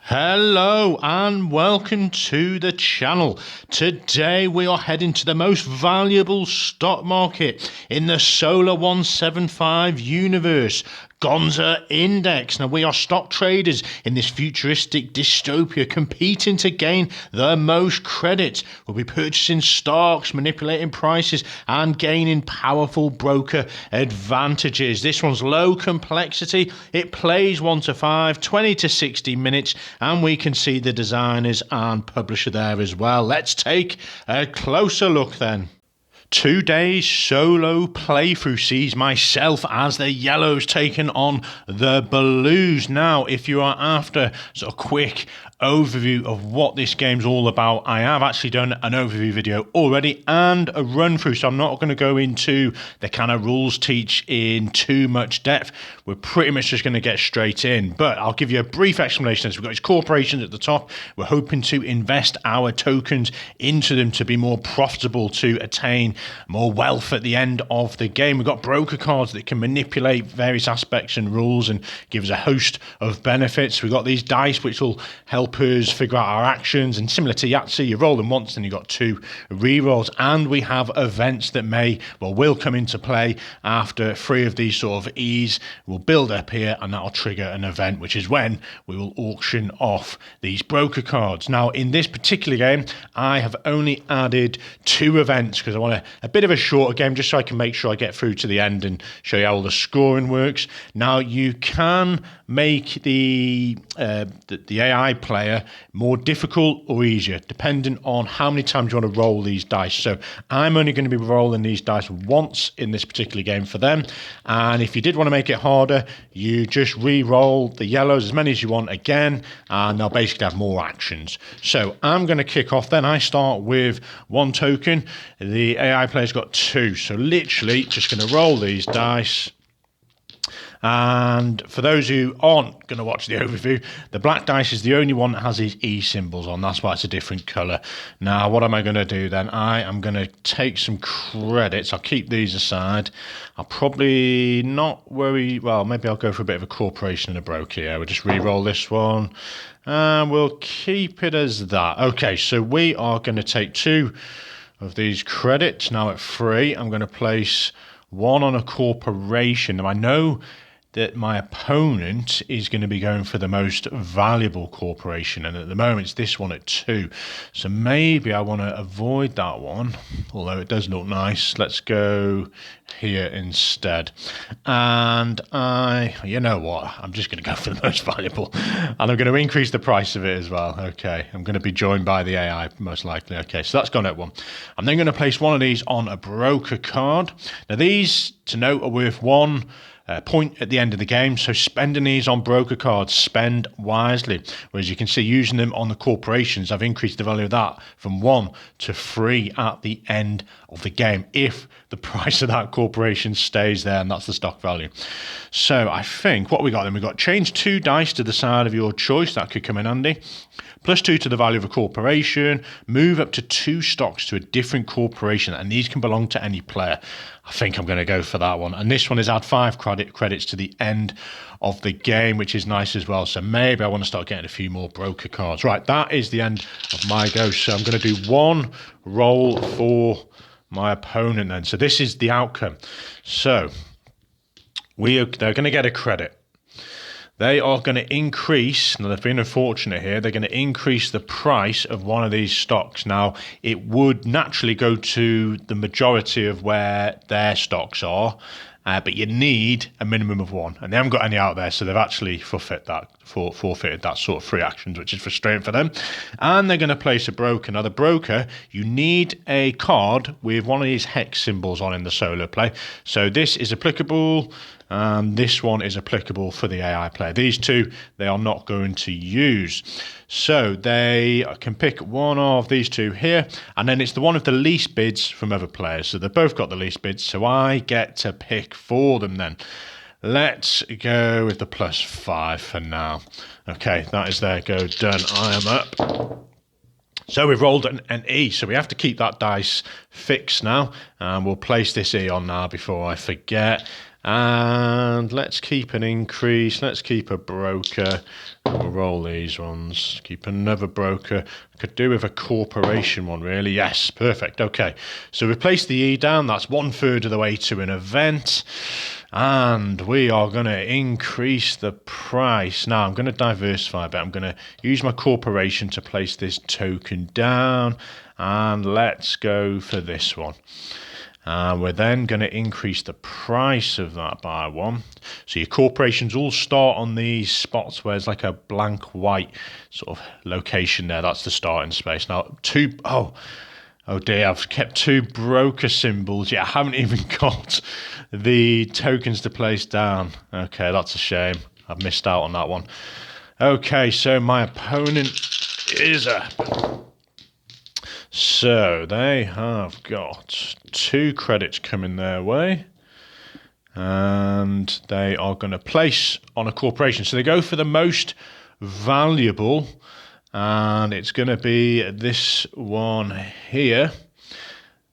Hello and welcome to the channel. Today we are heading to the most valuable stock market in the Solar 175 universe, Gonza Index. Now we are stock traders in this futuristic dystopia competing to gain the most credit. We'll be purchasing stocks, manipulating prices and gaining powerful broker advantages. This one's low complexity. It plays 1 to 5, 20 to 60 minutes, and we can see the designers and publisher there as well. Let's take a closer look then. 2 days solo playthrough sees myself as the yellows taking on the blues. Now, if you are after sort of quick overview of what this game's all about, I have actually done an overview video already and a run through, so I'm not going to go into the kind of rules teach in too much depth. We're pretty much just going to get straight in, but I'll give you a brief explanation. So we've got these corporations at the top. We're hoping to invest our tokens into them to be more profitable, to attain more wealth at the end of the game. We've got broker cards that can manipulate various aspects and rules and give us a host of benefits. We've got these dice which will help us figure out our actions, and similar to Yahtzee, you roll them once and you've got 2 re-rolls. And we have events that will come into play after 3 of these sort of E's will build up here, and that'll trigger an event, which is when we will auction off these broker cards. Now in this particular game I have only added 2 events because I want a bit of a shorter game, just so I can make sure I get through to the end and show you how all the scoring works. Now you can make the AI player more difficult or easier depending on how many times you want to roll these dice. So I'm only going to be rolling these dice once in this particular game for them, and if you did want to make it harder, you just re-roll the yellows as many as you want again, and they'll basically have more actions. So I'm going to kick off then. I start with 1 token. The AI player's got 2, so literally just going to roll these dice. And for those who aren't going to watch the overview, the black dice is the only one that has these E symbols on. That's why it's a different colour. Now, what am I going to do then? I am going to take some credits. I'll keep these aside. I'll probably not worry. Well, maybe I'll go for a bit of a corporation and a broker. Yeah, we'll just re-roll this one. And we'll keep it as that. Okay, so we are going to take 2 of these credits. Now at 3, I'm going to place 1 on a corporation. Now I know that my opponent is going to be going for the most valuable corporation, and at the moment it's this one at 2, so maybe I want to avoid that one, although it does look nice. Let's go here instead, and you know what, I'm just going to go for the most valuable, and I'm going to increase the price of it as well. Okay, I'm going to be joined by the AI most likely. Okay, so that's gone at 1. I'm then going to place 1 of these on a broker card. Now these, to note, are worth 1 point at the end of the game, so spending these on broker cards, spend wisely. Whereas you can see, using them on the corporations, I've increased the value of that from 1 to 3 at the end of the game, if the price of that corporation stays there, and that's the stock value. So I think what we got then, we got change 2 dice to the side of your choice. That could come in handy. +2 to the value of a corporation, move up to 2 stocks to a different corporation, and these can belong to any player. I think I'm going to go for that one. And this one is add 5 credits to the end of the game, which is nice as well. So maybe I want to start getting a few more broker cards. Right, that is the end of my go. So I'm going to do 1 roll for my opponent then. So this is the outcome. So they're going to get a credit. They are going to increase, now they've been unfortunate here, they're going to increase the price of one of these stocks. Now, it would naturally go to the majority of where their stocks are, but you need a minimum of 1, and they haven't got any out there, so they've actually forfeited that sort of free actions, which is frustrating for them. And they're going to place a broker. Now the broker, you need a card with 1 of these hex symbols on in the solo play. So this is applicable, and this one is applicable for the AI player. These 2 they are not going to use. So they can pick 1 of these 2 here, and then it's the one of the least bids from other players. So they've both got the least bids, so I get to pick for them then. Let's go with the +5 for now. Okay, that is their go done. I am up. So we've rolled an E, so we have to keep that dice fixed now. And we'll place this E on now before I forget. And let's keep an increase. Let's keep a broker. And we'll roll these ones. Keep another broker. I could do with a corporation one, really. Yes, perfect. Okay, so replace the E down. That's 1/3 of the way to an event. And we are going to increase the price. Now, I'm going to diversify a bit. I'm going to use my corporation to place this token down. And let's go for this one. We're then going to increase the price of that by 1. So your corporations all start on these spots where there's like a blank white sort of location there. That's the starting space. Now, oh dear, I've kept 2 broker symbols. Yeah, I haven't even got the tokens to place down. Okay, that's a shame. I've missed out on that one. Okay, so my opponent is up. So they have got 2 credits coming their way. And they are going to place on a corporation. So they go for the most valuable. And it's going to be this one here.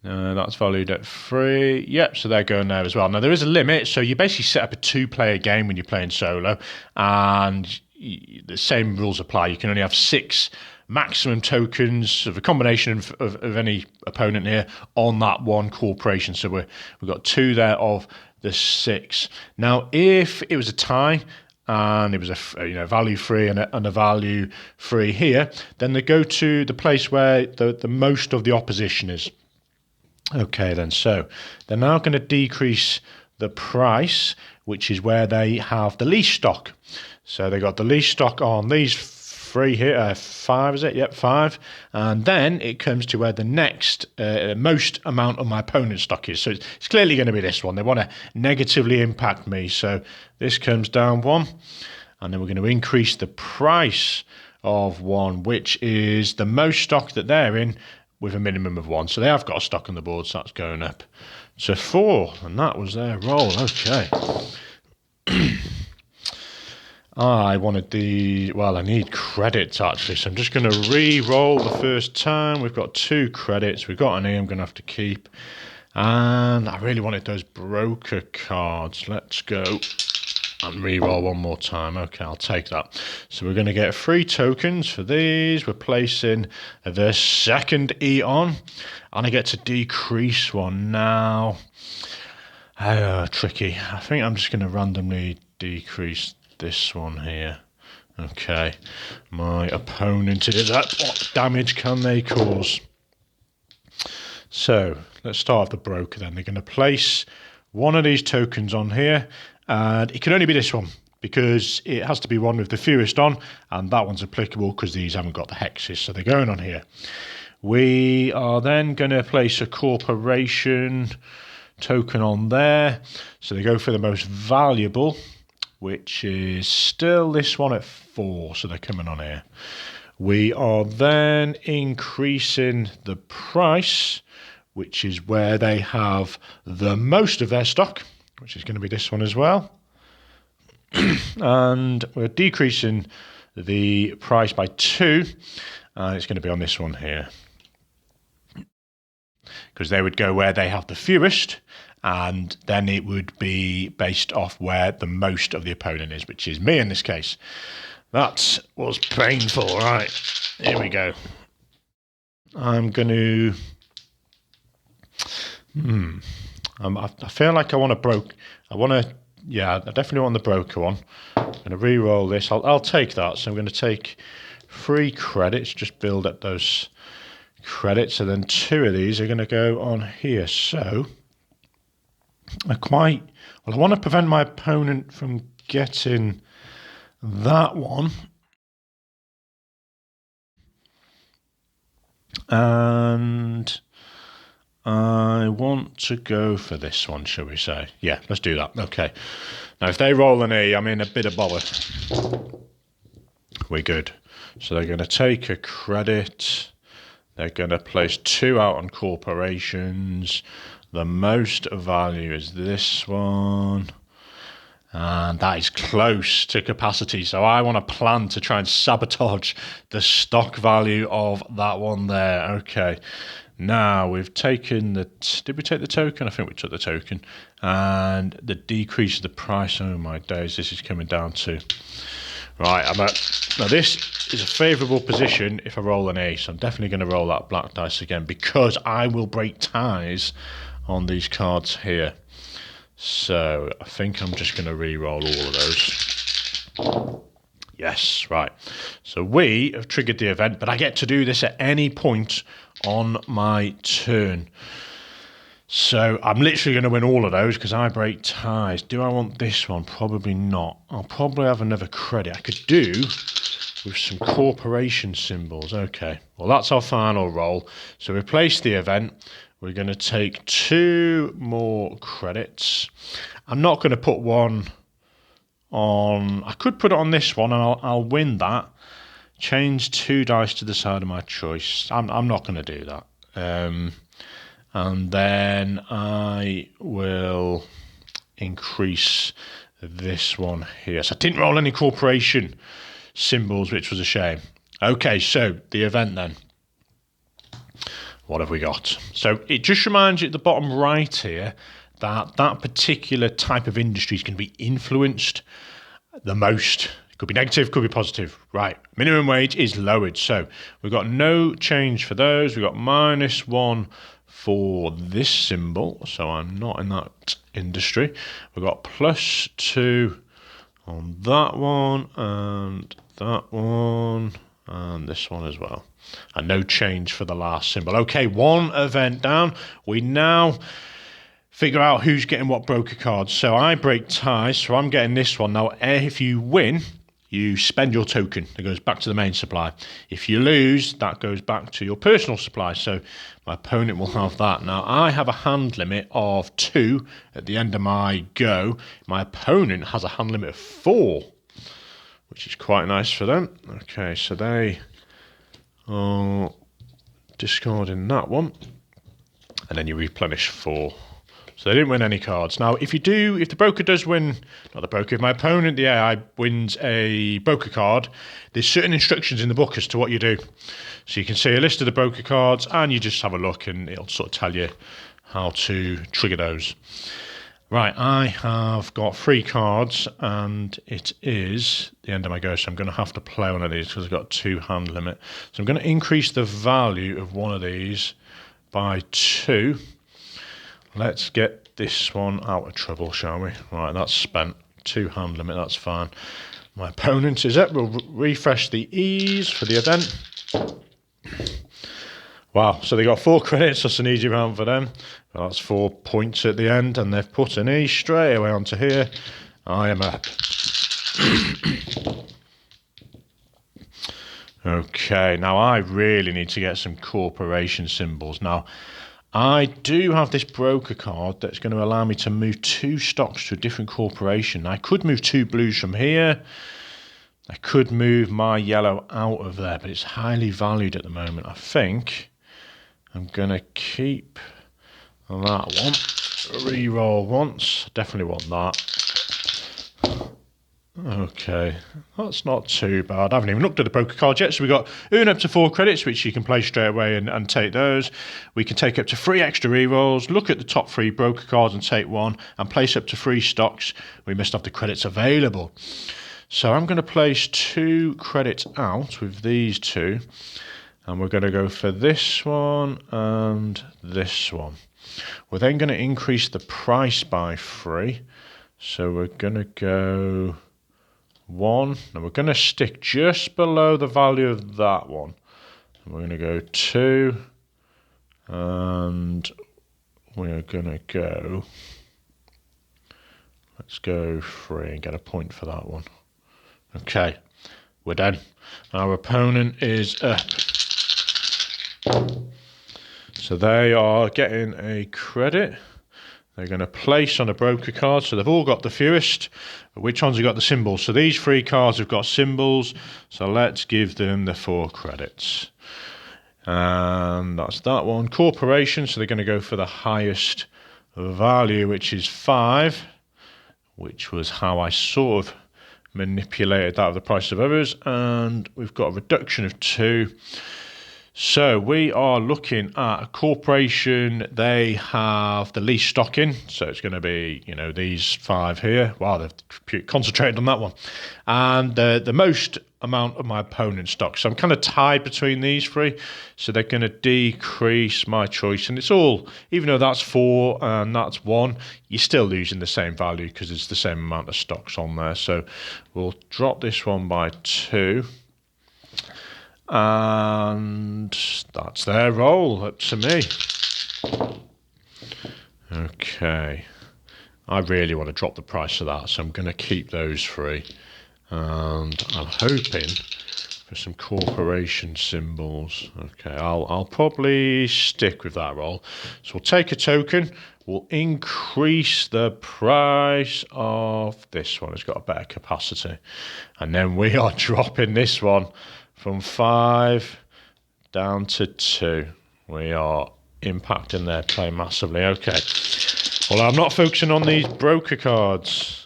That's valued at 3. Yep, so they're going there as well. Now, there is a limit. So you basically set up a 2-player game when you're playing solo. And the same rules apply. You can only have 6 maximum tokens of a combination of any opponent here on that one corporation. So we've got 2 there of the 6. Now, if it was a tie, and it was a value 3 and a value 3 here, then they go to the place where the most of the opposition is. Okay, then, so they're now going to decrease the price, which is where they have the least stock. So they got the least stock on these 3 here, 5 is it? Yep, 5. And then it comes to where the next most amount of my opponent's stock is. So it's clearly going to be this one. They want to negatively impact me. So this comes down 1. And then we're going to increase the price of 1, which is the most stock that they're in with a minimum of 1. So they have got a stock on the board, so that's going up to 4. And that was their roll. Okay. I need credits actually, so I'm just going to re-roll the first time. We've got 2 credits. We've got an E I'm going to have to keep. And I really wanted those broker cards. Let's go and re-roll one more time. Okay, I'll take that. So we're going to get 3 tokens for these. We're placing the second E on. And I get to decrease 1 now. Tricky. I think I'm just going to randomly decrease this one here. Okay, my opponent is up. What damage can they cause? So let's start with the broker then. They're going to place 1 of these tokens on here, and it can only be this one because it has to be one with the fewest on, and that one's applicable because these haven't got the hexes, so they're going on here. We are then going to place a corporation token on there, so they go for the most valuable, which is still this one at 4, so they're coming on here. We are then increasing the price, which is where they have the most of their stock, which is going to be this one as well. And we're decreasing the price by 2, and it's going to be on this one here. Because they would go where they have the fewest, and then it would be based off where the most of the opponent is, which is me in this case. That was painful. Right, here we go. I'm going to... I feel like I want to I definitely want the broker one. I'm going to re-roll this. I'll take that. So I'm going to take 3 credits, just build up those credits, and then 2 of these are going to go on here. So I want to prevent my opponent from getting that one. And I want to go for this one, shall we say? Yeah, let's do that. Okay. Now, if they roll an E, I'm in a bit of bother. We're good. So they're going to take a credit. They're going to place 2 out on corporations. The most value is this one. And that is close to capacity. So I want to plan to try and sabotage the stock value of that one there. Okay. Now we've taken the. Did we take the token? I think we took the token, and the decrease of the price. Oh my days! This is coming down to. Right, now this is a favourable position if I roll an ace. I'm definitely going to roll that black dice again because I will break ties on these cards here. So I think I'm just going to re-roll all of those. Yes, right. So we have triggered the event, but I get to do this at any point on my turn. So I'm literally going to win all of those because I break ties. Do I want this one? Probably not. I'll probably have another credit. I could do with some corporation symbols. Okay, well that's our final roll. So replace the event. We're going to take 2 more credits. I'm not going to put one on. I could put it on this one and I'll win that. Change 2 dice to the side of my choice. I'm not going to do that. And then I will increase this one here. So I didn't roll any corporation symbols, which was a shame. Okay, so the event then. What have we got? So it just reminds you at the bottom right here that that particular type of industry is going to be influenced the most. It could be negative, could be positive. Right, minimum wage is lowered. So we've got no change for those. We've got -1 for this symbol, so I'm not in that industry. We've got +2 on that one, and that one, and this one as well. And no change for the last symbol. Okay, 1 event down. We now figure out who's getting what broker cards. So I break ties, so I'm getting this one. Now, if you win, you spend your token. It goes back to the main supply. If you lose, that goes back to your personal supply. So my opponent will have that. Now, I have a hand limit of 2 at the end of my go. My opponent has a hand limit of 4, which is quite nice for them. Okay, so they are discarding that one. And then you replenish 4. So they didn't win any cards. Now, if the broker does win, not the broker, if my opponent, the AI, wins a broker card, there's certain instructions in the book as to what you do. So you can see a list of the broker cards and you just have a look and it'll sort of tell you how to trigger those. Right, I have got 3 cards and it is the end of my go, so I'm going to have to play one of these because I've got 2 hand limit. So I'm going to increase the value of one of these by 2. Let's get this one out of trouble, shall we? Right, that's spent. 2 hand limit, that's fine. My opponent is up. We'll refresh the ease for the event. Wow, so they got 4 credits. That's an easy round for them. Well, that's 4 points at the end, and they've put an E straight away onto here. I am up. Okay, now I really need to get some corporation symbols. Now, I do have this broker card that's going to allow me to move 2 stocks to a different corporation. I could move 2 blues from here. I could move my yellow out of there, but it's highly valued at the moment. I think I'm going to keep that one. Re-roll once. Definitely want that. Okay, that's not too bad. I haven't even looked at the broker card yet. So we've got earn up to 4 credits, which you can play straight away and take those. We can take up to 3 extra rerolls, look at the top 3 broker cards and take 1, and place up to 3 stocks. We must have the credits available. So I'm going to place 2 credits out with these 2, and we're going to go for this one and this one. We're then going to increase the price by 3. So we're going to go 1, and we're going to stick just below the value of that one. And we're going to go 2, and we're going to go, let's go 3 and get a point for that one. Okay, we're done. Our opponent is up. So they are getting a credit. They're going to place on a broker card. So they've all got the fewest. Which ones have got the symbols? So these 3 cards have got symbols. So let's give them the 4 credits. And that's that one. Corporation. So they're going to go for the highest value, which is 5. Which was how I sort of manipulated that of the price of others. And we've got a reduction of 2. So we are looking at a corporation. They have the least stock in, so it's going to be, these 5 here. Wow, they've concentrated on that one. And the most amount of my opponent's stock. So I'm kind of tied between these 3. So they're going to decrease my choice. And it's all, even though that's 4 and that's 1, you're still losing the same value because it's the same amount of stocks on there. So we'll drop this one by 2. And that's their roll, up to me. Okay. I really want to drop the price of that, so I'm going to keep those 3. And I'm hoping for some corporation symbols. Okay, I'll probably stick with that roll. So we'll take a token. We'll increase the price of this one. It's got a better capacity. And then we are dropping this one from 5 down to 2. We are impacting their play massively. Okay. Well, I'm not focusing on these broker cards.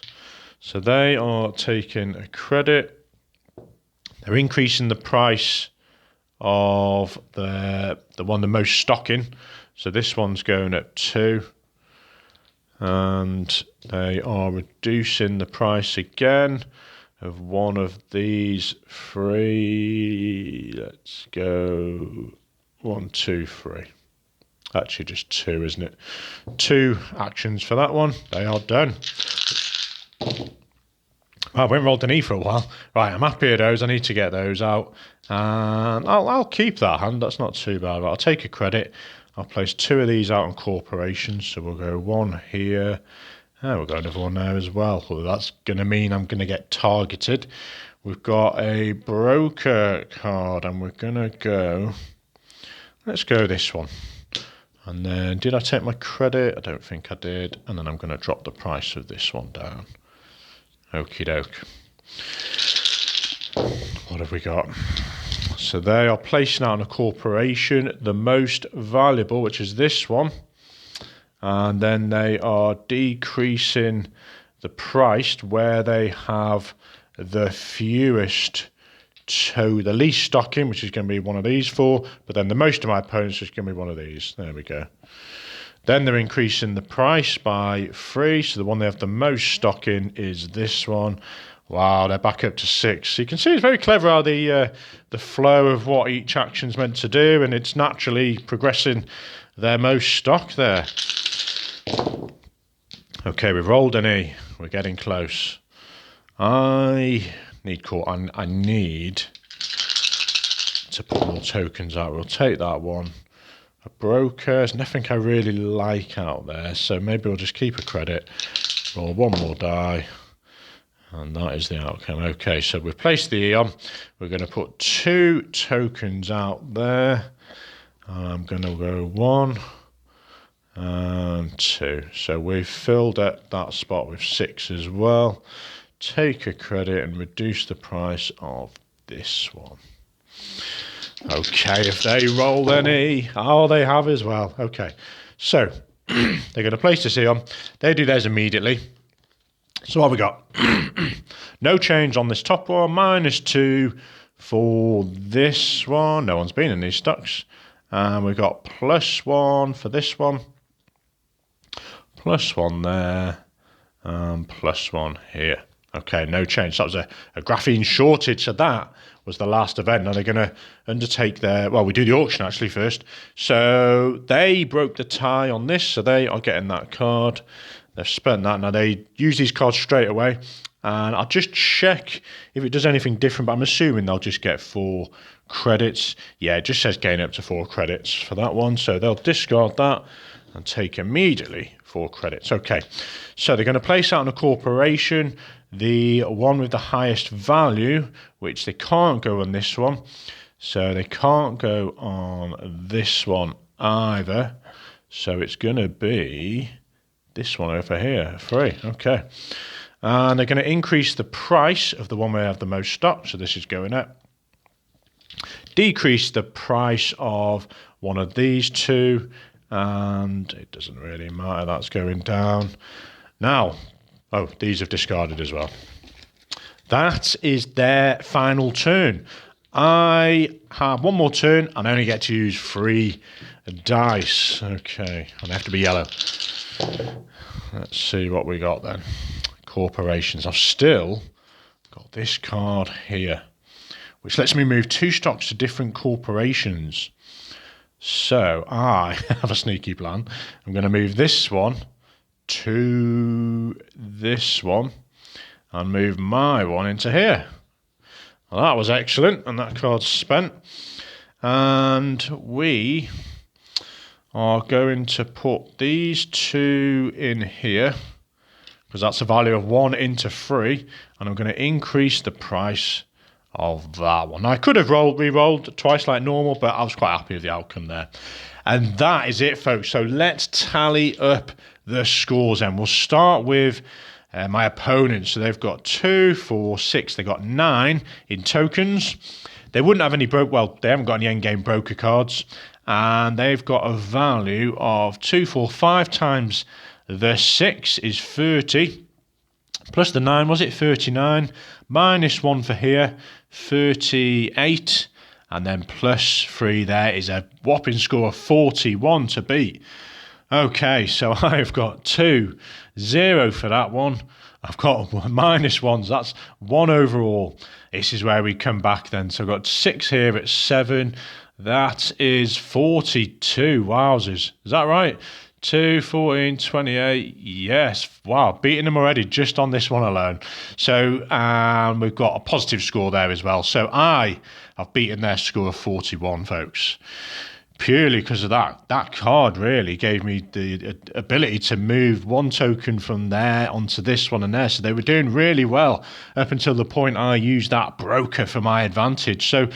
So they are taking a credit. They're increasing the price of the one the most stock in. So this one's going at 2. And they are reducing the price again of one of these 3. Let's go 1, 2, 3. Actually, just 2, isn't it? 2 actions for that one. They are done. I went rolled an E for a while. Right, I'm happy with those. I need to get those out. And I'll keep that hand. That's not too bad. I'll take a credit. I'll place 2 of these out on corporations. So we'll go 1 here. We'll go another one there as well. Well, that's going to mean I'm going to get targeted. We've got a broker card, and we're going to go... Let's go this one. And then, did I take my credit? I don't think I did. And then I'm going to drop the price of this one down. Okie doke. What have we got? So they are placing out on a corporation the most valuable, which is this one. And then they are decreasing the price where they have the fewest to the least stock in, which is going to be one of these 4. But then the most of my opponents is going to be one of these. There we go. Then they're increasing the price by 3. So the one they have the most stock in is this one. Wow, they're back up to 6. So you can see it's very clever how the flow of what each action's meant to do, and it's naturally progressing their most stock there. Okay, we've rolled an E. We're getting close. I need to put more tokens out. We'll take that one. A broker, there's nothing I really like out there, so maybe we'll just keep a credit. Roll 1 more die. And that is the outcome. Okay, so we've placed the E on. We're going to put 2 tokens out there. I'm going to go 1 and 2. So we've filled up that spot with 6 as well. Take a credit and reduce the price of this one. Okay, if they roll an E, they have as well. Okay, so they're going to place this E on. They do theirs immediately. So what have we got? No change on this top one. -2 for this one. No one's been in these stocks. And we've got +1 for this one. +1 there. And +1 here. Okay, no change. So that was a graphene shortage. So that was the last event. Now they're going to undertake their... Well, we do the auction actually first. So they broke the tie on this. So they are getting that card. They've spent that. Now they use these cards straight away. And I'll just check if it does anything different. But I'm assuming they'll just get 4 credits. Yeah, it just says gain up to 4 credits for that one. So they'll discard that and take immediately 4 credits. Okay, so they're going to place out on a corporation the one with the highest value, which they can't go on this one. So they can't go on this one either. So it's going to be this one over here, 3. Okay. And they're going to increase the price of the one where they have the most stock. So this is going up. Decrease the price of one of these 2. And it doesn't really matter. That's going down. Now, these have discarded as well. That is their final turn. I have one more turn and I only get to use 3 dice. Okay, and they have to be yellow. Let's see what we got then. Corporations. I've still got this card here, which lets me move 2 stocks to different corporations. So I have a sneaky plan. I'm going to move this one to this one and move my one into here. Well, that was excellent, and that card's spent. And we are going to put these 2 in here, because that's a value of 1 into 3, and I'm going to increase the price of that one. Now, I could have re-rolled twice like normal, but I was quite happy with the outcome there. And that is it, folks. So let's tally up the scores, and we'll start with my opponents. So they've got 2, 4, 6. They got 9 in tokens. They wouldn't have any they haven't got any endgame broker cards, and they've got a value of 2, 4, 5 times the 6 is 30, plus the 9, was it 39? Minus 1 for here, 38, and then plus 3 there is a whopping score of 41 to beat. Okay, so I've got 2, 0 for that one. I've got minus 1s, that's 1 overall. This is where we come back then. So I've got 6 here at 7. That is 42. Wowzers. Is that right? 2, 14, 28. Yes. Wow. Beating them already just on this one alone. So we've got a positive score there as well. So I have beaten their score of 41, folks. Purely because of that. That card really gave me the ability to move 1 token from there onto this one and there. So they were doing really well up until the point I used that broker for my advantage. So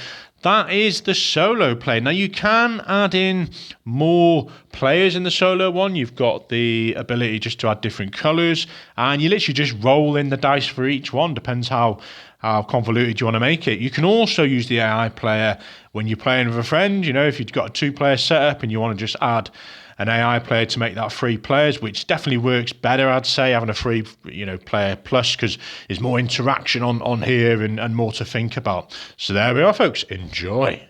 that is the solo play. Now, you can add in more players in the solo one. You've got the ability just to add different colours, and you literally just roll in the dice for each one. Depends how convoluted you want to make it. You can also use the AI player when you're playing with a friend. You know, if you've got a 2-player setup and you want to just add an AI player to make that 3 players, which definitely works better, I'd say, having a 3 player plus, because there's more interaction on here and more to think about. So there we are, folks. Enjoy.